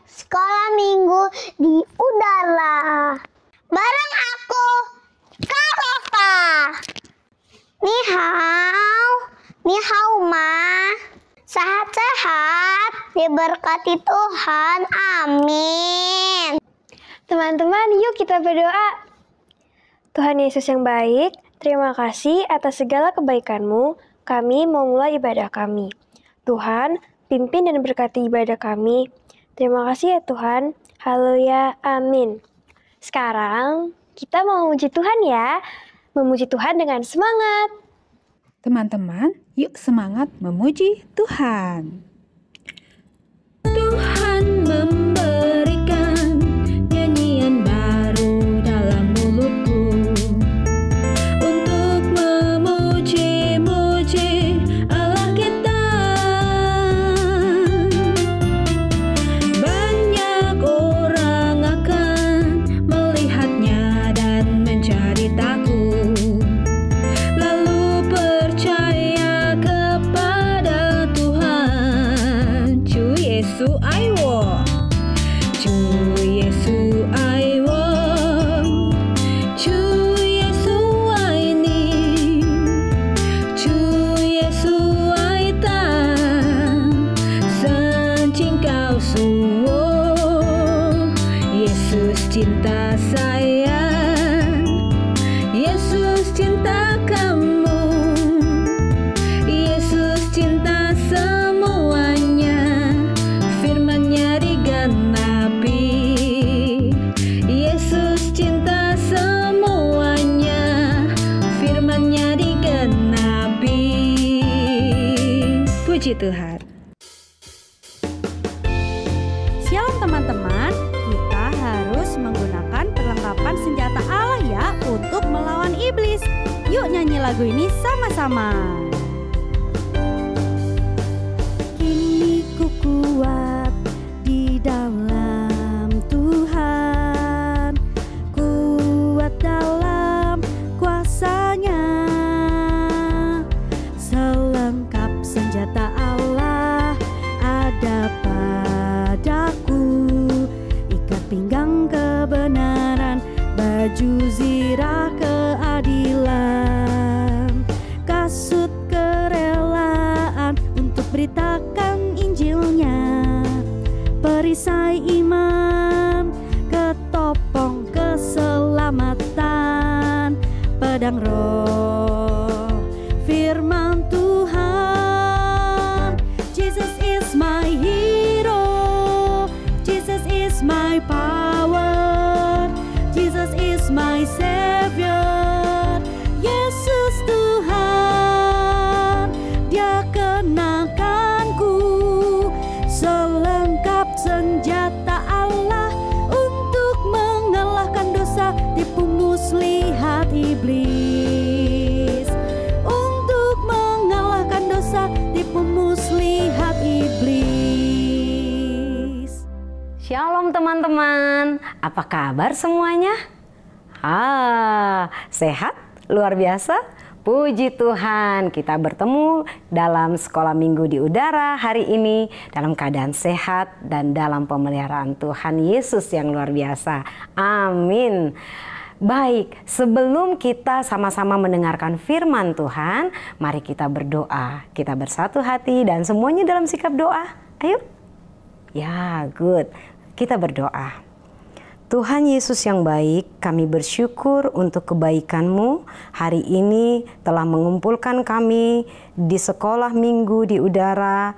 Sekolah Minggu di Udara. Bareng aku, Kak Reva. Ni hao ma. Sehat-sehat, diberkati Tuhan, amin. Teman-teman, yuk kita berdoa. Tuhan Yesus yang baik, terima kasih atas segala kebaikan-Mu. Kami mau mulai ibadah kami. Tuhan, pimpin dan berkati ibadah kami. Terima kasih ya Tuhan. Haleluya, amin. Sekarang kita mau memuji Tuhan ya. Memuji Tuhan dengan semangat. Teman-teman, yuk semangat memuji Tuhan. Tuhan memberikan nyanyian baru dalam mulutku untuk memuji-muji Allah kita. Banyak orang akan melihatnya dan mencari takut, lalu percaya kepada Tuhan. Chu Yesu ai wo, Chu Yesu ai wo, Chu Yesu ai ni, Chu Yesu ai ta, Sancing kau suwo. Yesus cinta saya, Yesus cinta kamu, Yesus cinta semuanya, firman-Nya digenapi. Yesus cinta semuanya, firman-Nya digenapi. Puji Tuhan. Shalom teman-teman, kita harus menggunakan perlengkapan senjata Allah ya untuk melawan iblis. Yuk nyanyi lagu ini sama-sama. Kini ku kuat di dalam Tuhan, kuat dalam kuasa-Nya. Selengkap senjata Allah ada padaku, ikat pinggang kebenaran, baju zirah keadilan, kasut kerelaan untuk beritakan Injilnya, perisai iman, ketopong keselamatan, pedang roh, firman Tuhan. Jesus is my hero, Jesus is my power, Jesus is my savior. Yesus Tuhan, Dia kenakanku, selengkap senjata Allah untuk mengalahkan dosa, tipu muslihat iblis. Untuk mengalahkan dosa, tipu muslihat iblis. Shalom teman-teman, apa kabar semuanya? Sehat? Luar biasa? Puji Tuhan, kita bertemu dalam sekolah minggu di udara hari ini dalam keadaan sehat dan dalam pemeliharaan Tuhan Yesus yang luar biasa. Amin. Baik, sebelum kita sama-sama mendengarkan firman Tuhan, mari kita berdoa. Kita bersatu hati dan semuanya dalam sikap doa. Ayo. Ya, good. Kita berdoa. Tuhan Yesus yang baik, kami bersyukur untuk kebaikan-Mu. Hari ini telah mengumpulkan kami di sekolah minggu di udara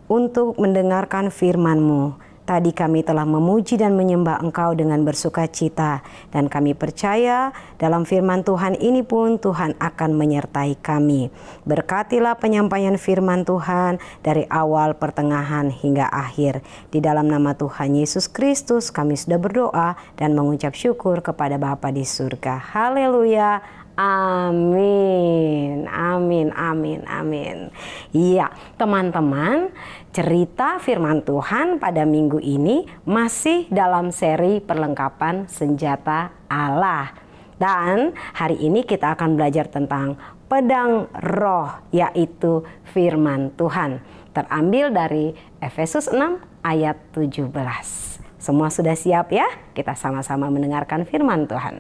untuk mendengarkan firman-Mu. Tadi kami telah memuji dan menyembah Engkau dengan bersuka cita, dan kami percaya dalam firman Tuhan ini pun Tuhan akan menyertai kami. Berkatilah penyampaian firman Tuhan dari awal, pertengahan hingga akhir. Di dalam nama Tuhan Yesus Kristus kami sudah berdoa dan mengucap syukur kepada Bapa di surga. Haleluya. Amin, amin, amin, amin. Iya, teman-teman, cerita firman Tuhan pada minggu ini masih dalam seri perlengkapan senjata Allah. Dan hari ini kita akan belajar tentang pedang roh, yaitu firman Tuhan. Terambil dari Efesus 6 ayat 17. Semua sudah siap ya? Kita sama-sama mendengarkan firman Tuhan.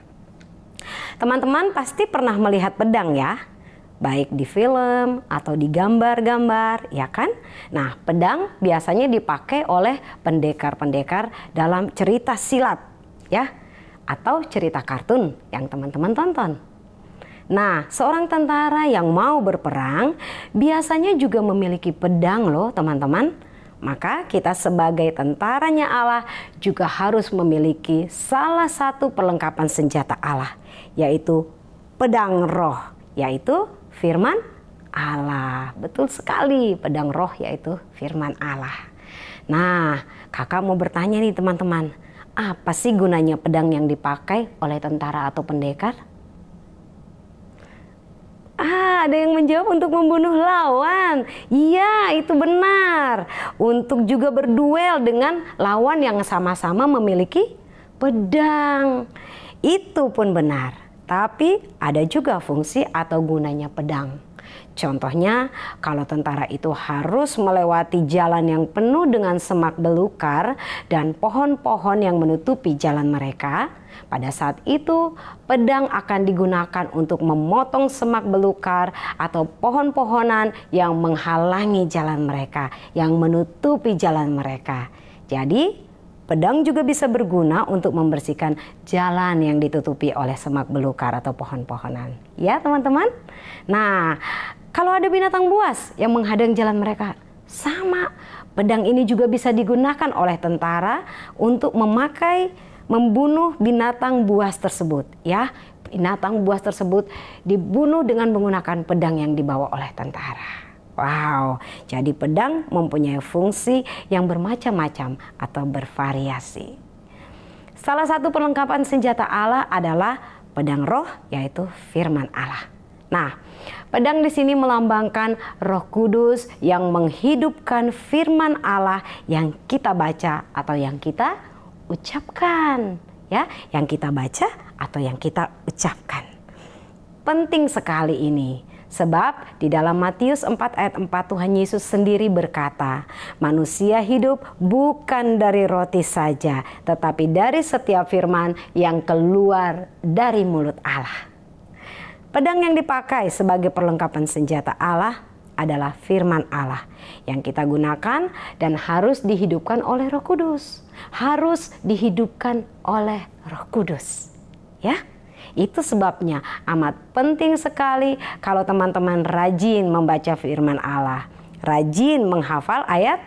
Teman-teman pasti pernah melihat pedang ya? Baik di film atau di gambar-gambar, ya kan? Nah, pedang biasanya dipakai oleh pendekar-pendekar dalam cerita silat, ya, atau cerita kartun yang teman-teman tonton. Nah, seorang tentara yang mau berperang biasanya juga memiliki pedang loh, teman-teman. Maka kita sebagai tentaranya Allah juga harus memiliki salah satu perlengkapan senjata Allah, yaitu pedang roh, yaitu firman Allah. Betul sekali, pedang roh yaitu firman Allah. Nah, kakak mau bertanya nih teman-teman, apa sih gunanya pedang yang dipakai oleh tentara atau pendekar? Ada yang menjawab untuk membunuh lawan. Iya, itu benar. Untuk juga berduel dengan lawan yang sama-sama memiliki pedang. Itu pun benar. Tapi ada juga fungsi atau gunanya pedang. Contohnya, kalau tentara itu harus melewati jalan yang penuh dengan semak belukar dan pohon-pohon yang menutupi jalan mereka, pada saat itu pedang akan digunakan untuk memotong semak belukar atau pohon-pohonan yang menghalangi jalan mereka, yang menutupi jalan mereka. Jadi, pedang juga bisa berguna untuk membersihkan jalan yang ditutupi oleh semak belukar atau pohon-pohonan. Ya teman-teman? Nah, kalau ada binatang buas yang menghadang jalan mereka, sama. Pedang ini juga bisa digunakan oleh tentara untuk membunuh binatang buas tersebut. Ya, binatang buas tersebut dibunuh dengan menggunakan pedang yang dibawa oleh tentara. Wow, jadi pedang mempunyai fungsi yang bermacam-macam atau bervariasi. Salah satu perlengkapan senjata Allah adalah pedang roh, yaitu firman Allah. Nah, pedang di sini melambangkan Roh Kudus yang menghidupkan firman Allah yang kita baca atau yang kita ucapkan, ya, yang kita baca atau yang kita ucapkan. Penting sekali ini. Sebab di dalam Matius 4 ayat 4 Tuhan Yesus sendiri berkata, manusia hidup bukan dari roti saja, tetapi dari setiap firman yang keluar dari mulut Allah. Pedang yang dipakai sebagai perlengkapan senjata Allah adalah firman Allah yang kita gunakan dan harus dihidupkan oleh Roh Kudus. Harus dihidupkan oleh Roh Kudus. Ya. Itu sebabnya amat penting sekali kalau teman-teman rajin membaca firman Allah, rajin menghafal ayat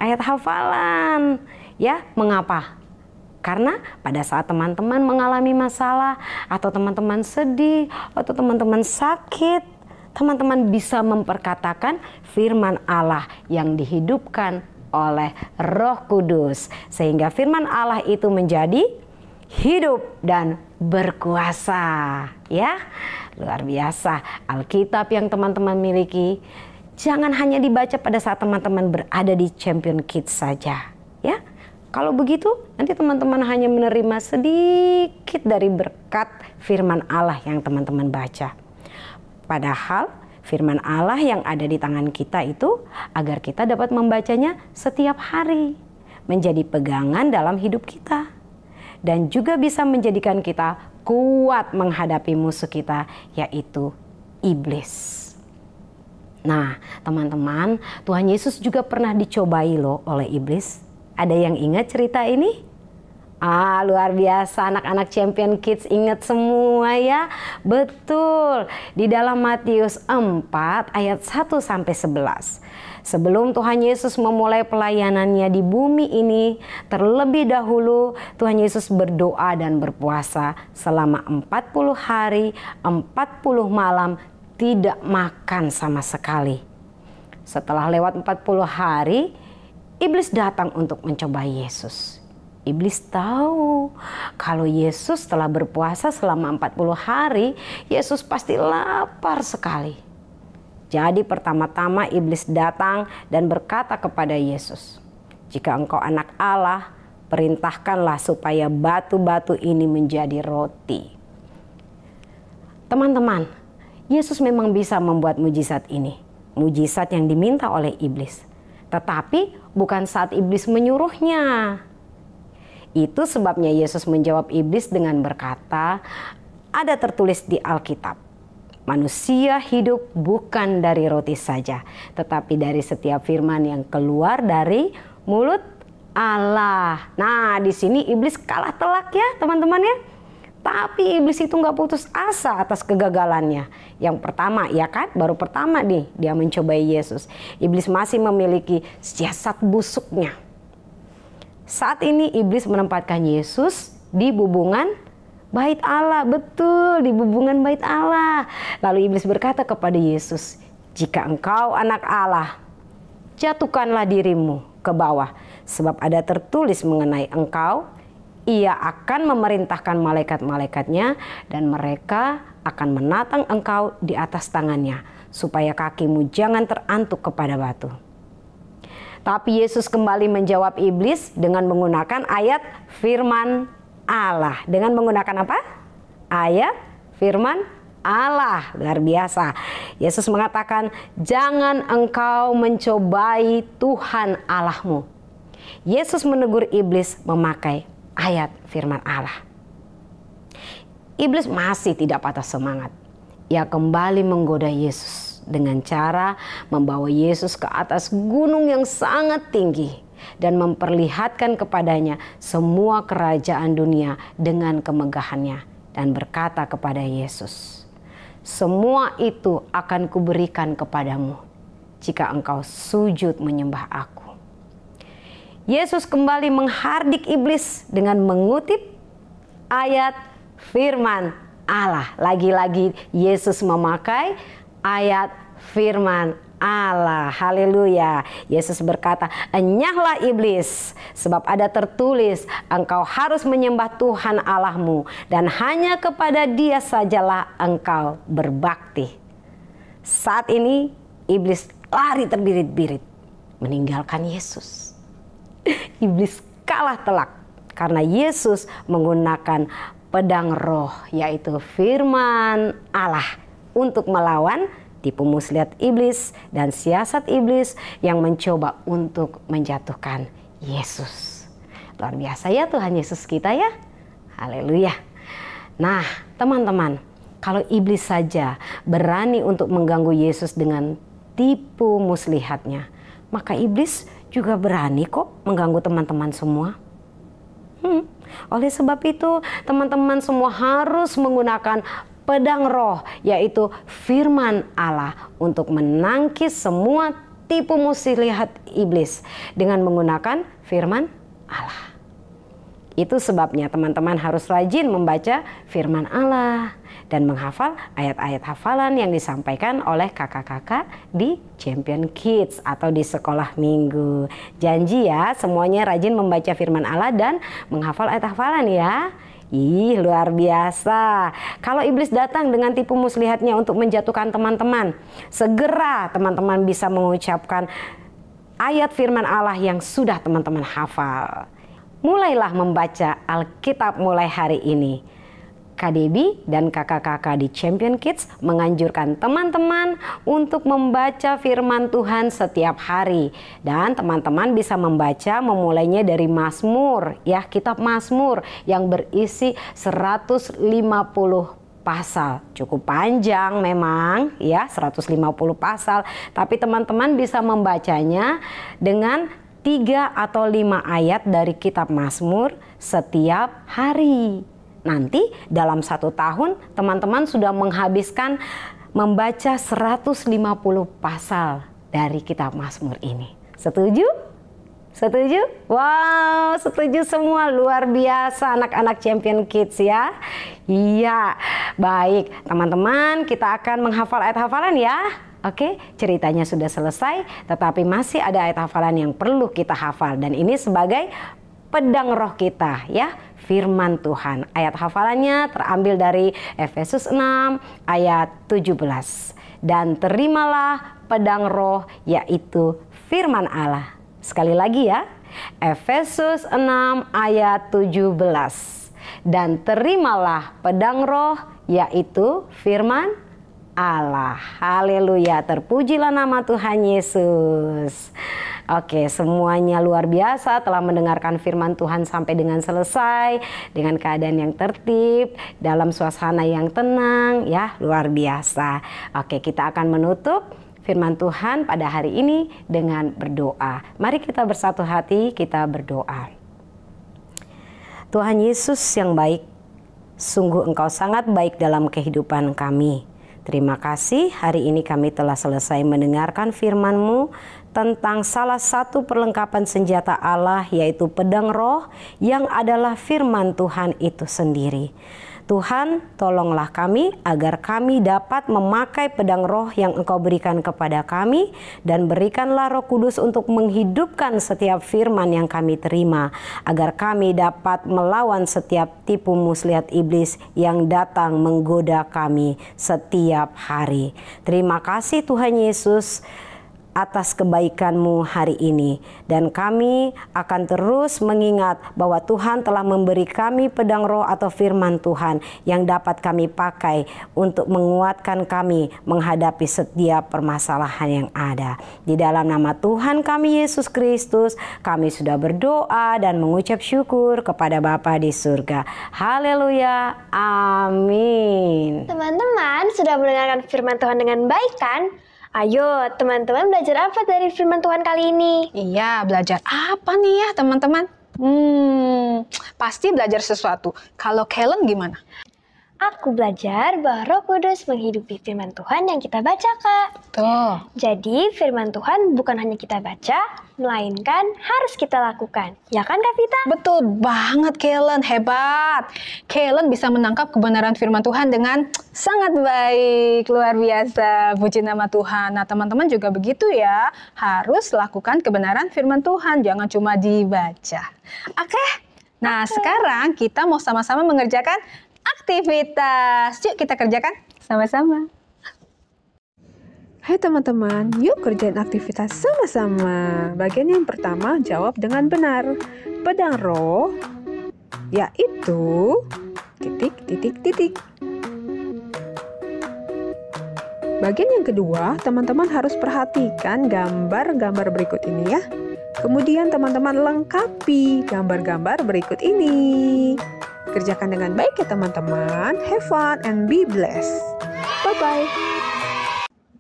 hafalan. Ya, mengapa? Karena pada saat teman-teman mengalami masalah atau teman-teman sedih atau teman-teman sakit, teman-teman bisa memperkatakan firman Allah yang dihidupkan oleh Roh Kudus sehingga firman Allah itu menjadi hidup dan berkuasa, ya. Luar biasa. Alkitab yang teman-teman miliki jangan hanya dibaca pada saat teman-teman berada di Champion Kids saja, ya. Kalau begitu nanti teman-teman hanya menerima sedikit dari berkat firman Allah yang teman-teman baca. Padahal firman Allah yang ada di tangan kita itu agar kita dapat membacanya setiap hari, menjadi pegangan dalam hidup kita. Dan juga bisa menjadikan kita kuat menghadapi musuh kita, yaitu iblis. Nah, teman-teman, Tuhan Yesus juga pernah dicobai loh oleh iblis. Ada yang ingat cerita ini? Luar biasa, anak-anak Champion Kids ingat semua ya. Betul, di dalam Matius 4 ayat 1-11. Sebelum Tuhan Yesus memulai pelayanannya di bumi ini, terlebih dahulu Tuhan Yesus berdoa dan berpuasa selama 40 hari, 40 malam tidak makan sama sekali. Setelah lewat 40 hari, iblis datang untuk mencoba Yesus. Iblis tahu kalau Yesus telah berpuasa selama 40 hari, Yesus pasti lapar sekali. Jadi pertama-tama iblis datang dan berkata kepada Yesus, "Jika engkau anak Allah, perintahkanlah supaya batu-batu ini menjadi roti." Teman-teman, Yesus memang bisa membuat mujizat ini, mujizat yang diminta oleh iblis. Tetapi bukan saat iblis menyuruhnya. Itu sebabnya Yesus menjawab iblis dengan berkata, ada tertulis di Alkitab, manusia hidup bukan dari roti saja, tetapi dari setiap firman yang keluar dari mulut Allah. Nah, di sini iblis kalah telak ya teman-teman ya. Tapi iblis itu nggak putus asa atas kegagalannya. Yang pertama ya kan, baru pertama nih dia mencobai Yesus. Iblis masih memiliki siasat busuknya. Saat ini iblis menempatkan Yesus di bubungan bait Allah. Betul, di bubungan bait Allah. Lalu iblis berkata kepada Yesus, jika engkau anak Allah, jatuhkanlah dirimu ke bawah. Sebab ada tertulis mengenai engkau, ia akan memerintahkan malaikat-malaikatnya dan mereka akan menatang engkau di atas tangannya, supaya kakimu jangan terantuk kepada batu. Tapi Yesus kembali menjawab iblis dengan menggunakan ayat firman Allah. Dengan menggunakan apa? Ayat firman Allah. Luar biasa. Yesus mengatakan, jangan engkau mencobai Tuhan Allahmu. Yesus menegur iblis memakai ayat firman Allah. Iblis masih tidak patah semangat. Ia kembali menggoda Yesus dengan cara membawa Yesus ke atas gunung yang sangat tinggi dan memperlihatkan kepadanya semua kerajaan dunia dengan kemegahannya dan berkata kepada Yesus, semua itu akan kuberikan kepadamu jika engkau sujud menyembah aku. Yesus kembali menghardik iblis dengan mengutip ayat firman Allah. Lagi-lagi Yesus memakai ayat firman Allah. Haleluya. Yesus berkata, enyahlah iblis, sebab ada tertulis, engkau harus menyembah Tuhan Allahmu dan hanya kepada Dia sajalah engkau berbakti. Saat ini iblis lari terbirit-birit meninggalkan Yesus. Iblis kalah telak karena Yesus menggunakan pedang roh, yaitu firman Allah, untuk melawan tipu muslihat iblis dan siasat iblis yang mencoba untuk menjatuhkan Yesus. Luar biasa ya Tuhan Yesus kita ya. Haleluya. Nah teman-teman, kalau iblis saja berani untuk mengganggu Yesus dengan tipu muslihatnya, maka iblis juga berani kok mengganggu teman-teman semua. Oleh sebab itu teman-teman semua harus menggunakan pedang roh, yaitu firman Allah, untuk menangkis semua tipu muslihat iblis dengan menggunakan firman Allah. Itu sebabnya teman-teman harus rajin membaca firman Allah dan menghafal ayat-ayat hafalan yang disampaikan oleh kakak-kakak di Champion Kids atau di sekolah minggu. Janji ya semuanya rajin membaca firman Allah dan menghafal ayat hafalan ya. Ih, luar biasa. Kalau iblis datang dengan tipu muslihatnya untuk menjatuhkan teman-teman, segera teman-teman bisa mengucapkan ayat firman Allah yang sudah teman-teman hafal. Mulailah membaca Alkitab mulai hari ini. Kak Debbie dan kakak-kakak di Champion Kids menganjurkan teman-teman untuk membaca firman Tuhan setiap hari. Dan teman-teman bisa membaca memulainya dari Mazmur, ya, kitab Mazmur yang berisi 150 pasal. Cukup panjang memang, ya, 150 pasal. Tapi teman-teman bisa membacanya dengan 3 atau 5 ayat dari kitab Mazmur setiap hari. Nanti dalam 1 tahun teman-teman sudah menghabiskan membaca 150 pasal dari kitab Mazmur ini. Setuju? Setuju? Wow, setuju semua. Luar biasa anak-anak Champion Kids ya. Iya, baik teman-teman, kita akan menghafal ayat hafalan ya. Oke, ceritanya sudah selesai, tetapi masih ada ayat hafalan yang perlu kita hafal. Dan ini sebagai pedang roh kita ya, firman Tuhan. Ayat hafalannya terambil dari Efesus 6 ayat 17. Dan terimalah pedang roh, yaitu firman Allah. Sekali lagi ya, Efesus 6 ayat 17. Dan terimalah pedang roh, yaitu firman Allah. Haleluya, terpujilah nama Tuhan Yesus. Oke, semuanya luar biasa telah mendengarkan firman Tuhan sampai dengan selesai dengan keadaan yang tertib, dalam suasana yang tenang, ya, luar biasa. Oke, kita akan menutup firman Tuhan pada hari ini dengan berdoa. Mari kita bersatu hati, kita berdoa. Tuhan Yesus yang baik, sungguh Engkau sangat baik dalam kehidupan kami. Terima kasih, hari ini kami telah selesai mendengarkan firman-Mu tentang salah satu perlengkapan senjata Allah, yaitu pedang roh yang adalah firman Tuhan itu sendiri. Tuhan, tolonglah kami agar kami dapat memakai pedang roh yang Engkau berikan kepada kami, dan berikanlah Roh Kudus untuk menghidupkan setiap firman yang kami terima, agar kami dapat melawan setiap tipu muslihat iblis yang datang menggoda kami setiap hari. Terima kasih Tuhan Yesus atas kebaikan-Mu hari ini, dan kami akan terus mengingat bahwa Tuhan telah memberi kami pedang roh atau firman Tuhan yang dapat kami pakai untuk menguatkan kami menghadapi setiap permasalahan yang ada. Di dalam nama Tuhan kami Yesus Kristus, kami sudah berdoa dan mengucap syukur kepada Bapa di surga. Haleluya, amin. Teman-teman sudah mendengarkan firman Tuhan dengan baik kan? Ayo teman-teman, belajar apa dari firman Tuhan kali ini? Iya, belajar apa nih ya teman-teman? Pasti belajar sesuatu. Kalau Kellen gimana? Aku belajar bahwa Roh Kudus menghidupi firman Tuhan yang kita baca, Kak. Tuh. Jadi firman Tuhan bukan hanya kita baca, melainkan harus kita lakukan. Ya kan Kak Vita? Betul banget Kellen, hebat. Kellen bisa menangkap kebenaran firman Tuhan dengan sangat baik, luar biasa. Puji nama Tuhan. Nah teman-teman juga begitu ya, harus lakukan kebenaran firman Tuhan, jangan cuma dibaca. Oke? Nah sekarang kita mau sama-sama mengerjakan aktivitas. Yuk kita kerjakan sama-sama. Hai teman-teman, yuk kerjain aktivitas sama-sama. Bagian yang pertama, jawab dengan benar. Pedang roh yaitu ... Bagian yang kedua, teman-teman harus perhatikan gambar-gambar berikut ini ya. Kemudian teman-teman lengkapi gambar-gambar berikut ini. Kerjakan dengan baik ya teman-teman. Have fun and be blessed. Bye-bye.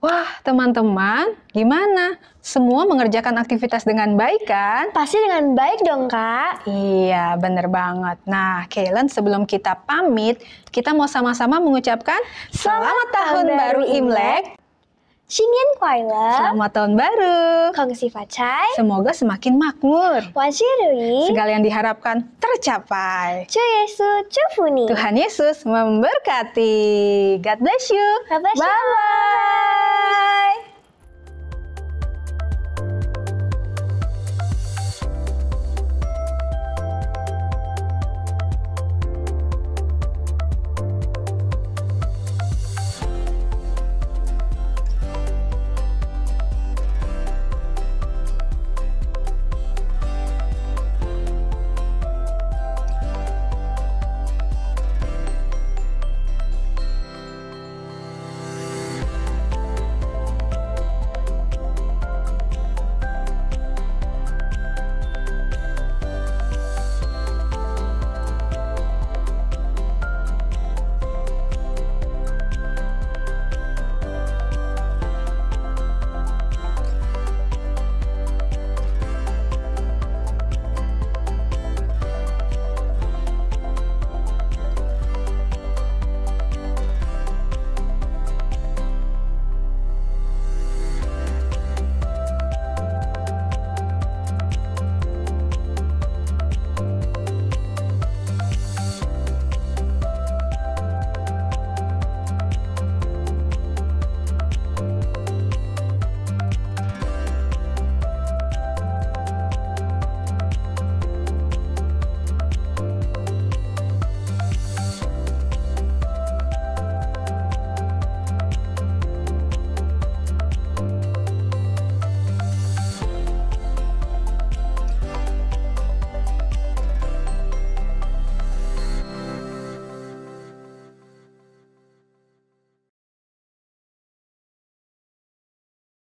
Wah teman-teman, gimana? Semua mengerjakan aktivitas dengan baik kan? Pasti dengan baik dong Kak. Iya, bener banget. Nah, Kellen, sebelum kita pamit, kita mau sama-sama mengucapkan Selamat Tahun Baru Imlek. Shinian Kwaila. Selamat Tahun Baru. Kongsi Facai. Semoga semakin makmur. Wanshirui. Segala yang diharapkan tercapai. Chu Yesu Chufuni. Tuhan Yesus memberkati. God bless you. God bless you. Bye-bye.